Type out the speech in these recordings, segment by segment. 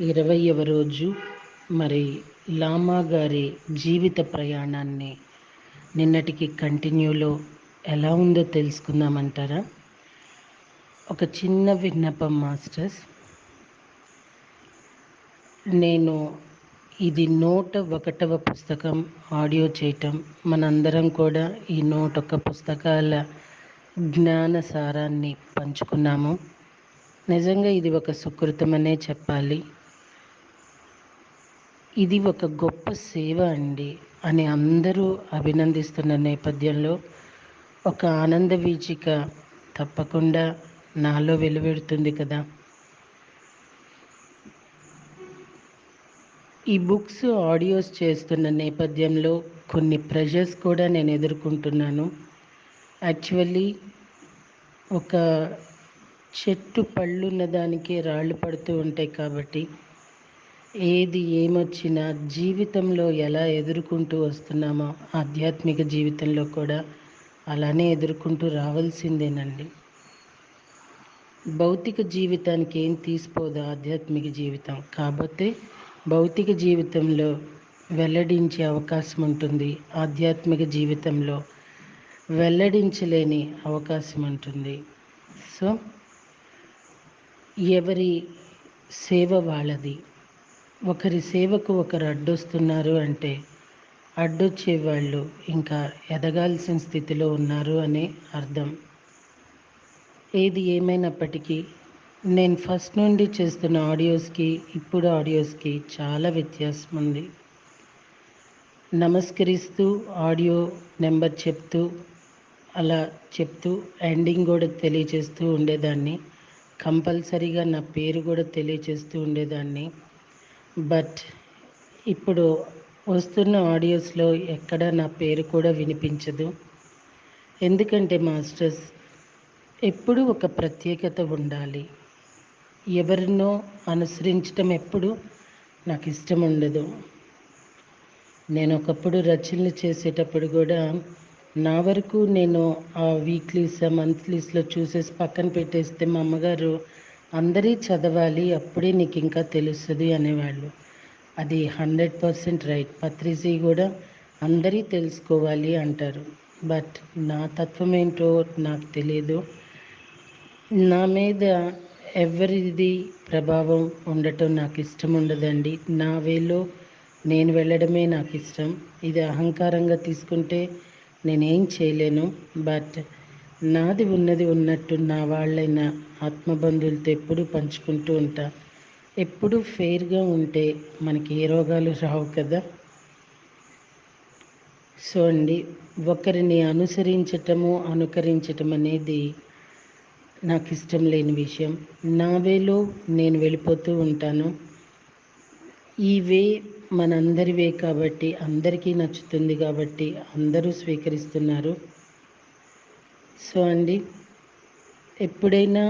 20వ రోజు మరి లామా గారి జీవిత ప్రయాణాన్ని నిన్నటికి కంటిన్యూలో ఎలా ఉందో తెలుసుకుందామంటారా? ఒక చిన్న విన్నపం మాస్టర్స్, నేను ఇది 101వ పుస్తకం ఆడియో చేయటం, మనందరం కూడా ఈ 101 పుస్తకాల జ్ఞాన సారాన్ని పంచుకున్నాము. నిజంగా ఇది ఒక సుకృతమనే చెప్పాలి. ఇది ఒక గొప్ప సేవ అండి అని అందరూ అభినందిస్తున్న నేపథ్యంలో ఒక ఆనంద వీచిక తప్పకుండా నాలో వెలువడుతుంది కదా. ఈ బుక్స్ ఆడియోస్ చేస్తున్న నేపథ్యంలో కొన్ని ప్రెషర్స్ కూడా నేను ఎదుర్కొంటున్నాను. యాక్చువల్లీ ఒక చెట్టు పళ్ళున్న దానికి రాళ్ళు పడుతూ ఉంటాయి కాబట్టి ఏది ఏమొచ్చినా జీవితంలో ఎలా ఎదుర్కొంటూ వస్తున్నామో ఆధ్యాత్మిక జీవితంలో కూడా అలానే ఎదుర్కొంటూ రావాల్సిందేనండి. భౌతిక జీవితానికి ఏం తీసిపోదు ఆధ్యాత్మిక జీవితం. కాకపోతే భౌతిక జీవితంలో వెల్లడించే అవకాశం ఉంటుంది, ఆధ్యాత్మిక జీవితంలో వెల్లడించలేని అవకాశం ఉంటుంది. సో ఎవరి సేవ వాళ్ళది. ఒకరి సేవకు ఒకరు అడ్డొస్తున్నారు అంటే అడ్డొచ్చే వాళ్ళు ఇంకా ఎదగాల్సిన స్థితిలో ఉన్నారు అనే అర్థం. ఏది ఏమైనప్పటికీ నేను ఫస్ట్ నుండి చేస్తున్న ఆడియోస్కి ఇప్పుడు ఆడియోస్కి చాలా వ్యత్యాసం ఉంది. నమస్కరిస్తూ ఆడియో నెంబర్ చెప్తూ అలా చెప్తూ ఎండింగ్ కూడా తెలియచేస్తూ ఉండేదాన్ని. కంపల్సరీగా నా పేరు కూడా తెలియచేస్తూ ఉండేదాన్ని. బట్ ఇప్పుడు వస్తున్న ఆడియోస్లో ఎక్కడ నా పేరు కూడా వినిపించదు. ఎందుకంటే మాస్టర్స్, ఎప్పుడు ఒక ప్రత్యేకత ఉండాలి. ఎవరినో అనుసరించటం ఎప్పుడు నాకు ఇష్టం ఉండదు. నేను ఒకప్పుడు రచనలు చేసేటప్పుడు కూడా నా వరకు నేను ఆ వీక్లీస్ మంత్లీస్లో చూసేసి పక్కన పెట్టేస్తే మా అమ్మగారు అందరి చదవాలి అప్పుడే నీకు ఇంకా తెలుస్తుంది అనేవాళ్ళు. అది 100% రైట్. పత్రిజీ కూడా అందరి తెలుసుకోవాలి అంటారు. బట్ నా తత్వం ఏంటో నాకు తెలియదు. నా మీద ఎవరిది ప్రభావం ఉండటం నాకు ఇష్టం ఉండదండి. నా వేలో నేను వెళ్ళడమే నాకు ఇష్టం. ఇది అహంకారంగా తీసుకుంటే నేనేం చేయలేను. బట్ నాది ఉన్నది ఉన్నట్టు నా వాళ్ళైన ఆత్మబంధువులతో ఎప్పుడూ పంచుకుంటూ ఉంటా. ఎప్పుడూ ఫెయిర్గా ఉంటే మనకి ఏ రోగాలు రావు కదా. సో అండి, ఒకరిని అనుసరించటము అనుకరించటం అనేది నాకు ఇష్టం లేని విషయం. నా వేలో నేను వెళ్ళిపోతూ ఉంటాను. ఈ వే మనందరి వే కాబట్టి అందరికీ నచ్చుతుంది కాబట్టి అందరూ స్వీకరిస్తున్నారు. సో అండి, ఎప్పుడైనా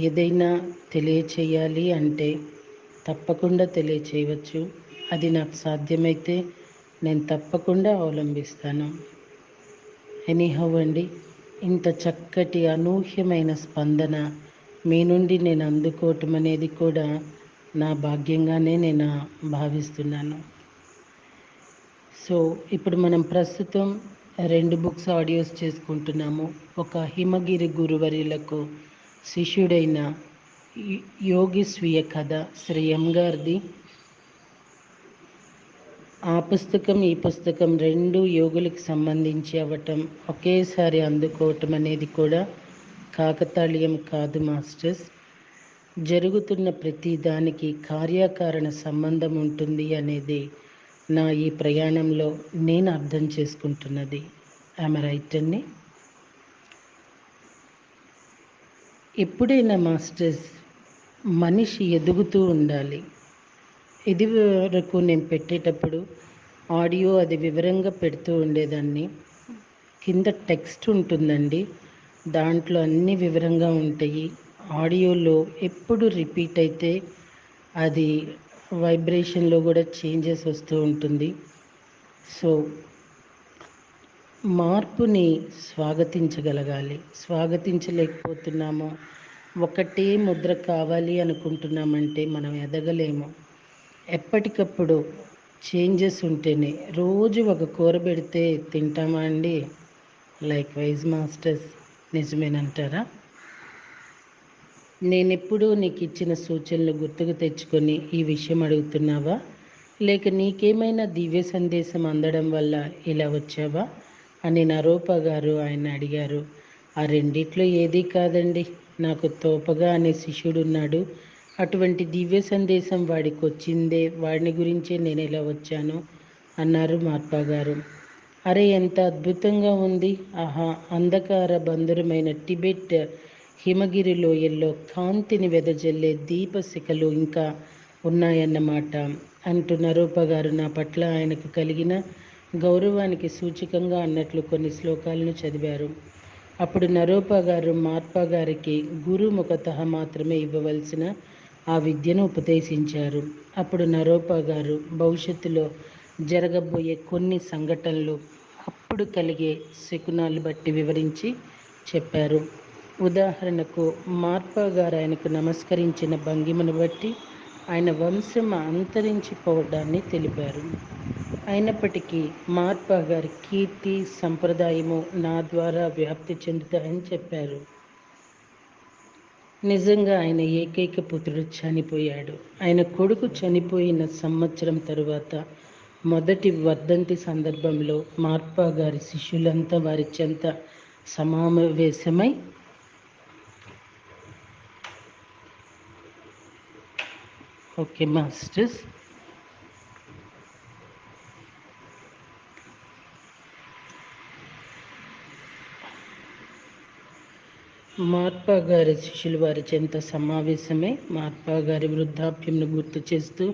ఏదైనా తెలియచేయాలి అంటే తప్పకుండా తెలియచేయవచ్చు. అది నాకు సాధ్యమైతే నేను తప్పకుండా అవలంబిస్తాను. ఎనీహౌ అండి, ఇంత చక్కటి అనూహ్యమైన స్పందన మీ నుండి నేను అందుకోవటం అనేది కూడా నా భాగ్యంగానే నేను భావిస్తున్నాను. సో ఇప్పుడు మనం ప్రస్తుతం 2 బుక్స్ ఆడియోస్ చేసుకుంటున్నాము. ఒక హిమగిరి గురువర్యులకు శిష్యుడైన యోగి స్వీయ కథ శ్రీ ఎం గారిది. ఆ పుస్తకం ఈ పుస్తకం 2 యోగులకు సంబంధించి అవ్వటం, ఒకేసారి అందుకోవటం అనేది కూడా కాకతాళీయం కాదు మాస్టర్స్. జరుగుతున్న ప్రతి దానికి కార్యకారణ సంబంధం ఉంటుంది అనేది నా ఈ ప్రయాణంలో నేను అర్థం చేసుకుంటున్నది. ఆమె రైట్ అండి. ఎప్పుడైనా మాస్టర్స్ మనిషి ఎదుగుతూ ఉండాలి. ఇది వరకు నేను పెట్టేటప్పుడు ఆడియో అది వివరంగా పెడుతూ ఉండేదాన్ని. కింద టెక్స్ట్ ఉంటుందండి, దాంట్లో అన్నీ వివరంగా ఉంటాయి. ఆడియోలో ఎప్పుడు రిపీట్ అయితే అది వైబ్రేషన్లో కూడా చేంజెస్ వస్తూ ఉంటుంది. సో మార్పుని స్వాగతించగలగాలి. స్వాగతించలేకపోతున్నాము, ఒకటే ముద్ర కావాలి అనుకుంటున్నామంటే మనం ఎదగలేము. ఎప్పటికప్పుడు చేంజెస్ ఉంటేనే రోజు ఒక కూర పెడితే తింటామా అండి? లైక్ వైజ్ మాస్టర్స్, నిజమేనంటారా? నేనెప్పుడూ నీకు ఇచ్చిన సూచనలు గుర్తుకు తెచ్చుకొని ఈ విషయం అడుగుతున్నావా? లేక నీకేమైనా దివ్య సందేశం అందడం వల్ల ఇలా వచ్చావా అని నరోప గారు ఆయన అడిగారు. ఆ రెండిట్లో ఏదీ కాదండి. నాకు తోపగా అనే శిష్యుడున్నాడు. అటువంటి దివ్య సందేశం వాడికి వచ్చిందే, వాడిని గురించే నేను ఇలా వచ్చాను అన్నారు మహాత్మా గారు. అరే ఎంత అద్భుతంగా ఉంది! ఆహా! అంధకార బంధురమైన టిబెట్ హిమగిరి లోయల్లో కాంతిని వెదజల్లే దీపశిఖలు ఇంకా ఉన్నాయన్నమాట అంటూ నరూప గారు నా పట్ల ఆయనకు కలిగిన గౌరవానికి సూచకంగా అన్నట్లు కొన్ని శ్లోకాలను చదివారు. అప్పుడు నరూప గారు మహాత్మా గారికి గురుముఖత మాత్రమే ఇవ్వవలసిన ఆ విద్యను ఉపదేశించారు. అప్పుడు నరూప గారు భవిష్యత్తులో జరగబోయే కొన్ని సంఘటనలు అప్పుడు కలిగే శకునాలు బట్టి వివరించి చెప్పారు. ఉదాహరణకు మహాత్మా గారు ఆయనకు నమస్కరించిన భంగిమను బట్టి ఆయన వంశం అంతరించిపోవడాన్ని తెలిపారు. అయినప్పటికీ మహాత్మా గారి కీర్తి సంప్రదాయము నా ద్వారా వ్యాప్తి చెందుతాయని చెప్పారు. నిజంగా ఆయన ఏకైక పుత్రుడు చనిపోయాడు. ఆయన కొడుకు చనిపోయిన సంవత్సరం తరువాత మొదటి వర్ధంతి సందర్భంలో మహాత్మా గారి శిష్యులంతా వారి చెంత సమావేశమై ఓకే మాస్టర్స్, మహాత్మా గారి శిష్యులు వారి చెంత సమావేశమై మహాత్మా గారి వృద్ధాప్యంను గుర్తు చేస్తూ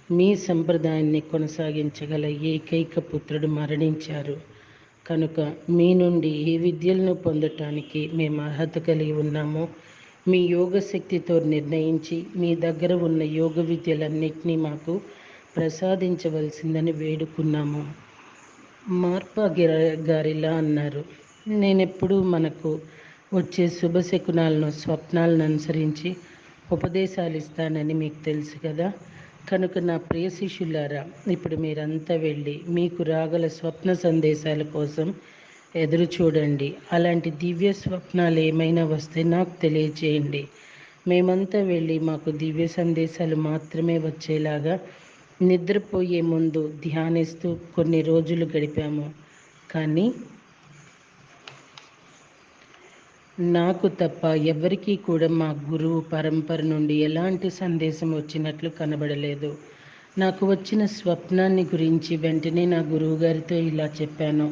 మీ సంప్రదాయాన్ని కొనసాగించగల ఏకైక పుత్రుడు మరణించారు కనుక మీ నుండి ఏ విద్యలను పొందటానికి మేము అర్హత కలిగి ఉన్నామో మీ యోగ శక్తితో నిర్ణయించి మీ దగ్గర ఉన్న యోగ విద్యలన్నింటినీ మాకు ప్రసాదించవలసిందని వేడుకున్నాము. మహాత్మా గారిలా అన్నారు, నేనెప్పుడూ మనకు వచ్చే శుభశకునాలను స్వప్నాలను అనుసరించి ఉపదేశాలు ఇస్తానని మీకు తెలుసు కదా. కనుక నా ప్రియ శిష్యులారా, ఇప్పుడు మీరంతా వెళ్ళి మీకు రాగల స్వప్న సందేశాల కోసం ఎదురు చూడండి. అలాంటి దివ్య స్వప్నాలు ఏమైనా వస్తే నాకు తెలియచేయండి. మేమంతా వెళ్ళి మాకు దివ్య సందేశాలు మాత్రమే వచ్చేలాగా నిద్రపోయే ముందు ధ్యానిస్తూ కొన్ని రోజులు గడిపాము. కానీ నాకు తప్ప ఎవరికీ కూడా మా గురువు పరంపర నుండి ఎలాంటి సందేశం వచ్చినట్లు కనబడలేదు. నాకు వచ్చిన స్వప్నాన్ని గురించి వెంటనే నా గురువు గారితో ఇలా చెప్పాను.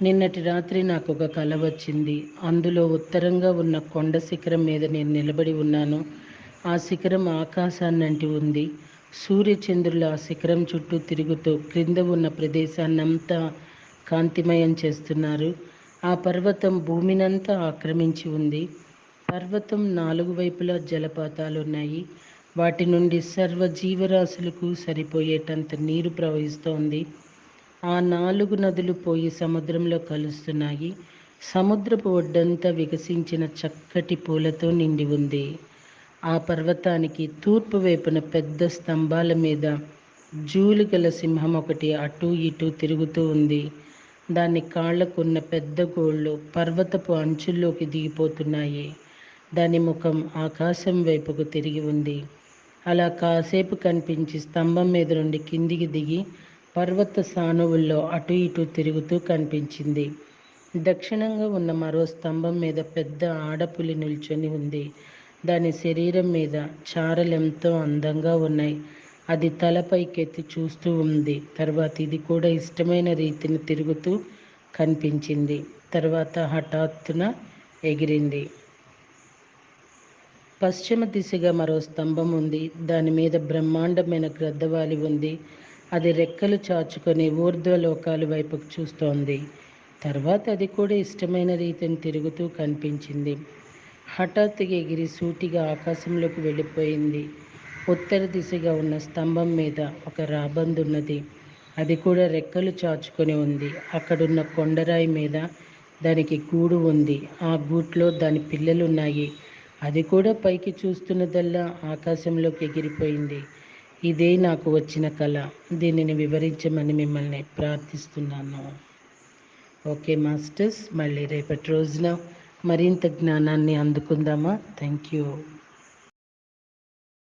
నిన్నటి రాత్రి నాకు ఒక కల వచ్చింది. అందులో ఉత్తరంగా ఉన్న కొండ శిఖరం మీద నేను నిలబడి ఉన్నాను. ఆ శిఖరం ఆకాశాన్నంటి ఉంది. సూర్యచంద్రులు ఆ శిఖరం చుట్టూ తిరుగుతూ క్రింద ఉన్న ప్రదేశాన్నంతా కాంతిమయం చేస్తున్నారు. ఆ పర్వతం భూమినంతా ఆక్రమించి ఉంది. పర్వతం 4 వైపులా జలపాతాలున్నాయి. వాటి నుండి సర్వ జీవరాశులకు సరిపోయేటంత నీరు ప్రవహిస్తోంది. ఆ 4 నదులు పోయి సముద్రంలో కలుస్తున్నాయి. సముద్రపు ఒడ్డంతా వికసించిన చక్కటి పూలతో నిండి ఉంది. ఆ పర్వతానికి తూర్పు వైపున పెద్ద స్తంభాల మీద జూలుగల సింహం ఒకటి అటూ ఇటూ తిరుగుతూ ఉంది. దాని కాళ్లకున్న పెద్ద గోళ్ళు పర్వతపు అంచుల్లోకి దిగిపోతున్నాయి. దాని ముఖం ఆకాశం వైపుకు తిరిగి ఉంది. అలా కాసేపు కనిపించి స్తంభం మీద నుండి కిందికి దిగి పర్వత సానువుల్లో అటు ఇటు తిరుగుతూ కనిపించింది. దక్షిణంగా ఉన్న మరో స్తంభం మీద పెద్ద ఆడపులి నిల్చొని ఉంది. దాని శరీరం మీద చారలెంతో అందంగా ఉన్నాయి. అది తలపైకెత్తి చూస్తూ ఉంది. తర్వాత ఇది కూడా ఇష్టమైన రీతిని తిరుగుతూ కనిపించింది. తర్వాత హఠాత్తున ఎగిరింది. పశ్చిమ దిశగా మరో స్తంభం ఉంది. దాని మీద బ్రహ్మాండమైన గ్రద్దవాలి ఉంది. అది రెక్కలు చాచుకొని ఊర్ధ్వలోకాల వైపుకు చూస్తోంది. తర్వాత అది కూడా ఇష్టమైన రీతిని తిరుగుతూ కనిపించింది. హఠాత్తుగా ఎగిరి సూటిగా ఆకాశంలోకి వెళ్ళిపోయింది. ఉత్తర దిశగా ఉన్న స్తంభం మీద ఒక రాబందు ఉన్నది. అది కూడా రెక్కలు చాచుకొని ఉంది. అక్కడున్న కొండరాయి మీద దానికి గూడు ఉంది. ఆ గూట్లో దాని పిల్లలున్నాయి. అది కూడా పైకి చూస్తున్నదల్లా ఆకాశంలోకి ఎగిరిపోయింది. ఇదే నాకు వచ్చిన కళ. దీనిని వివరించమని మిమ్మల్ని ప్రార్థిస్తున్నాను. ఓకే మాస్టర్స్, మళ్ళీ రేపటి రోజున మరింత జ్ఞానాన్ని అందుకుందామా? Thank you.